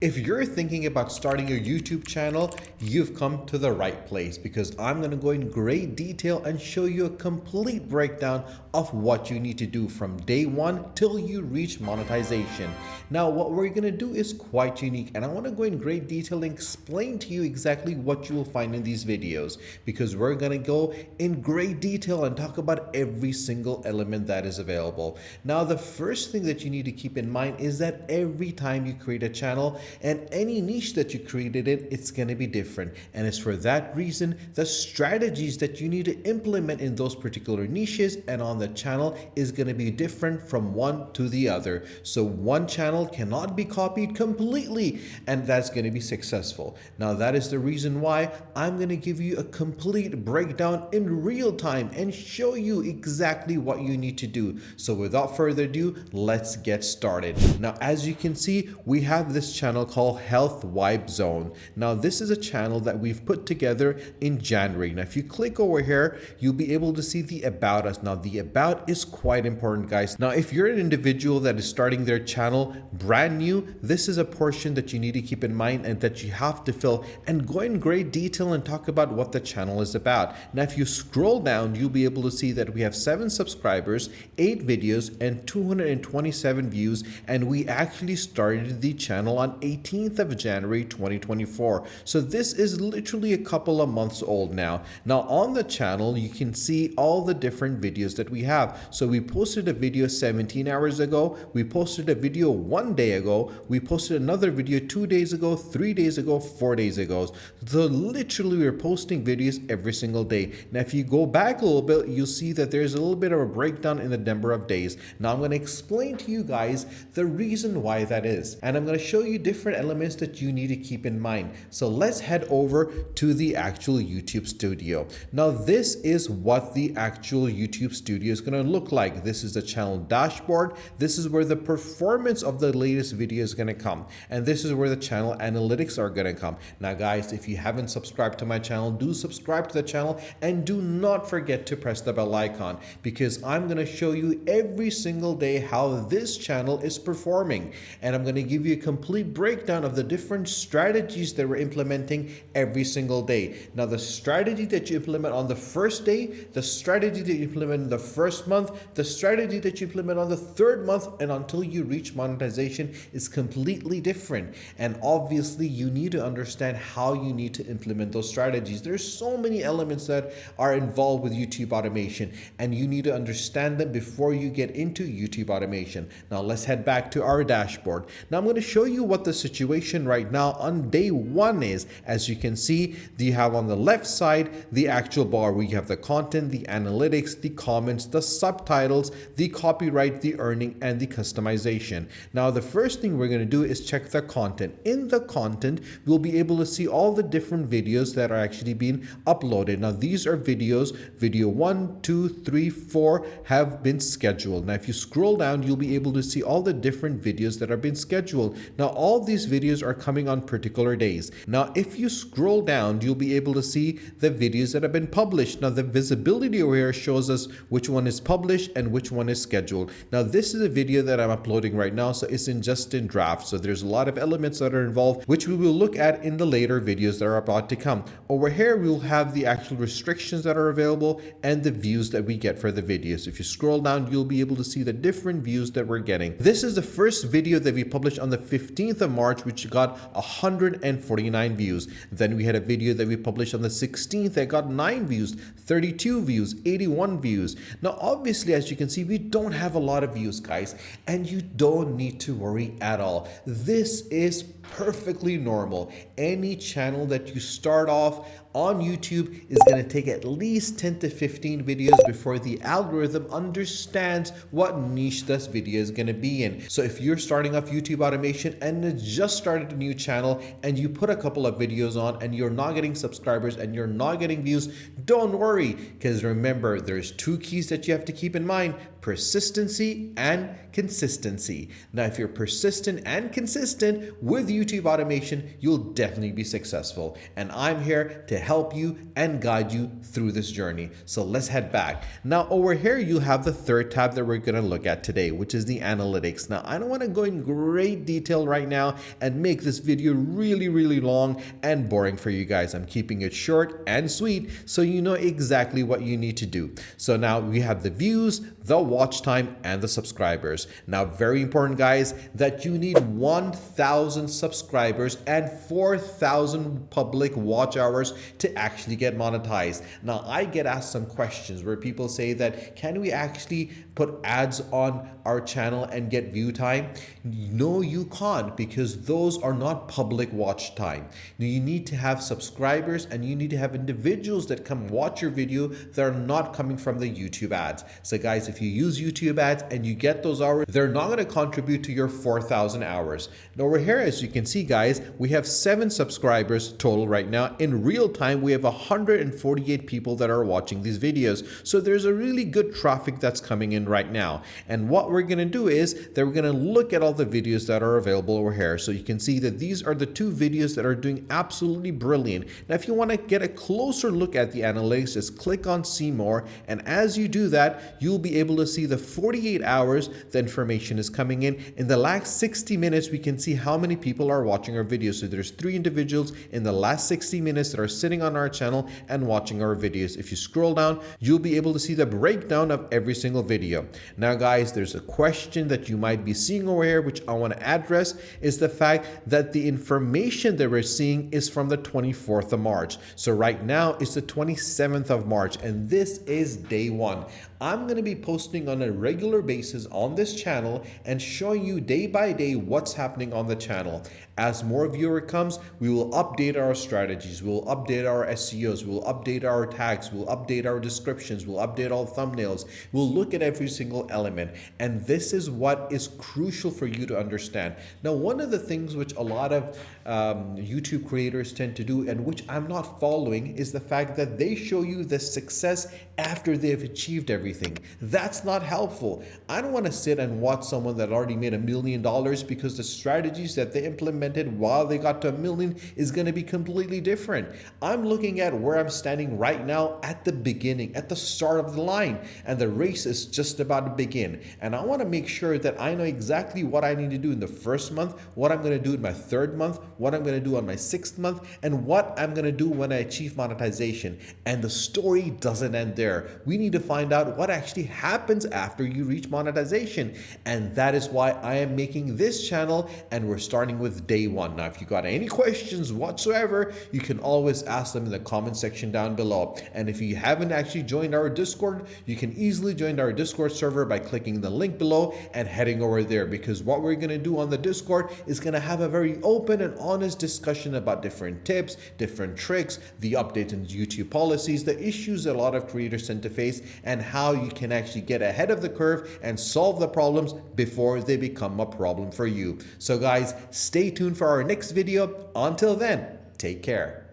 If you're thinking about starting a YouTube channel, you've come to the right place because I'm going to go in great detail and show you a complete breakdown of what you need to do from day one till you reach monetization. Now, what we're going to do is quite unique, and I want to go in great detail and explain to you exactly what you will find in these videos because we're going to go in great detail and talk about every single element that is available. Now, the first thing that you need to keep in mind is that every time you create a channel, and any niche that you created it's going to be different. And it's for that reason, the strategies that you need to implement in those particular niches and on the channel is going to be different from one to the other. So one channel cannot be copied completely, and that's going to be successful. Now, that is the reason why I'm going to give you a complete breakdown in real time and show you exactly what you need to do. So without further ado, let's get started. Now, as you can see, we have this channel called Health Vibe Zone. Now, this is a channel that we've put together in January. Now, if you click over here, you'll be able to see the About Us. Now, the About is quite important, guys. Now, if you're an individual that is starting their channel brand new, this is a portion that you need to keep in mind and that you have to fill and go in great detail and talk about what the channel is about. Now, if you scroll down, you'll be able to see that we have 7 subscribers, 8 videos, and 227 views, and we actually started the channel on 18th of January 2024. So this is literally a couple of months old now. Now, on the channel, you can see all the different videos that we have. So we posted a video 17 hours ago, we posted a video 1 day ago, we posted another video 2 days ago, 3 days ago, 4 days ago. So literally we're posting videos every single day. Now, if you go back a little bit, you'll see that there's a little bit of a breakdown in the number of days. Now, I'm going to explain to you guys the reason why that is, and I'm going to show you different elements that you need to keep in mind. So let's head over to the actual YouTube studio. Now, this is what the actual YouTube studio is going to look like. This is the channel dashboard. This is where the performance of the latest video is going to come, and this is where the channel analytics are going to come. Now, guys, if you haven't subscribed to my channel, do subscribe to the channel and do not forget to press the bell icon because I'm going to show you every single day how this channel is performing, and I'm going to give you a complete breakdown of the different strategies that we're implementing every single day. Now, the strategy that you implement on the first day, the strategy that you implement in the first month, the strategy that you implement on the third month, and until you reach monetization is completely different. And obviously, you need to understand how you need to implement those strategies. There's so many elements that are involved with YouTube automation, and you need to understand them before you get into YouTube automation. Now, let's head back to our dashboard. Now, I'm going to show you what the situation right now on day one is. As you can see, you have on the left side the actual bar where you have the content, the analytics, the comments, the subtitles, the copyright, the earning, and the customization. Now, the first thing we're going to do is check the content. In the content, we'll be able to see all the different videos that are actually being uploaded. Now, these are videos. Video 1, 2, 3, 4 have been scheduled. Now, if you scroll down, you'll be able to see all the different videos that are being scheduled. Now, all these videos are coming on particular days. Now, if you scroll down, you'll be able to see the videos that have been published. Now, the visibility over here shows us which one is published and which one is scheduled. Now, this is a video that I'm uploading right now, so it's just in draft. So there's a lot of elements that are involved, which we will look at in the later videos that are about to come. Over here, we'll have the actual restrictions that are available and the views that we get for the videos. If you scroll down, you'll be able to see the different views that we're getting. This is the first video that we published on the 15th of March, which got 149 views. Then we had a video that we published on the 16th that got 9 views, 32 views, 81 views. Now, obviously, as you can see, we don't have a lot of views, guys, and you don't need to worry at all. This is perfectly normal. Any channel that you start off on YouTube is going to take at least 10 to 15 videos before the algorithm understands what niche this video is going to be in. So if you're starting off YouTube automation and just started a new channel and you put a couple of videos on and you're not getting subscribers and you're not getting views, don't worry, because remember, there's 2 keys that you have to keep in mind. persistency, and consistency. Now, if you're persistent and consistent with YouTube automation, you'll definitely be successful. And I'm here to help you and guide you through this journey. So let's head back. Now, over here, you have the third tab that we're going to look at today, which is the analytics. Now, I don't want to go in great detail right now and make this video really long and boring for you guys. I'm keeping it short and sweet so you know exactly what you need to do. So now we have the views, the watch time, and the subscribers. Now, very important, guys, that you need 1,000 subscribers and 4,000 public watch hours to actually get monetized. Now, I get asked some questions where people say that, can we actually put ads on our channel and get view time? No, you can't, because those are not public watch time. You need to have subscribers and you need to have individuals that come watch your video that are not coming from the YouTube ads. So guys, if you use YouTube ads and you get those hours, they're not going to contribute to your 4,000 hours. Now, over here, as you can see, guys, we have 7 subscribers total right now. In real time, we have 148 people that are watching these videos. So there's a really good traffic that's coming in right now. And what we're going to do is that we're going to look at all the videos that are available over here. So you can see that these are the 2 videos that are doing absolutely brilliant. Now, if you want to get a closer look at the analytics, just click on see more. And as you do that, you'll be able to see the 48 hours the information is coming in. In the last 60 minutes, we can see how many people are watching our videos. So there's 3 individuals in the last 60 minutes that are sitting on our channel and watching our videos. If you scroll down, you'll be able to see the breakdown of every single video. Now, guys, there's a question that you might be seeing over here, which I want to address, is the fact that the information that we're seeing is from the 24th of March. So right now it's the 27th of March, and this is day 1. I'm going to be posting on a regular basis on this channel and showing you day by day what's happening on the channel. As more viewer comes, we will update our strategies, we'll update our SEOs, we'll update our tags, we'll update our descriptions, we'll update all thumbnails, we'll look at every single element. And this is what is crucial for you to understand. Now, one of the things which a lot of YouTube creators tend to do, and which I'm not following, is the fact that they show you the success after they've achieved everything. That's not helpful. I don't want to sit and watch someone that already made $1 million because the strategies that they implemented while they got to $1 million is going to be completely different. I'm looking at where I'm standing right now at the beginning, at the start of the line, and the race is just about to begin. And I want to make sure that I know exactly what I need to do in the first month, what I'm going to do in my 3rd month, what I'm going to do on my 6th month, and what I'm going to do when I achieve monetization. And the story doesn't end there. We need to find out what actually happens after you reach monetization. And that is why I am making this channel, and we're starting with day 1. Now, if you got any questions whatsoever, you can always ask them in the comment section down below. And if you haven't actually joined our Discord, you can easily join our Discord server by clicking the link below and heading over there, because what we're going to do on the Discord is going to have a very open and honest discussion about different tips, different tricks, the updates in YouTube policies, the issues that a lot of creators tend to face, and how you can actually get ahead of the curve and solve the problems before they become a problem for you. So guys, stay tuned for our next video. Until then, take care.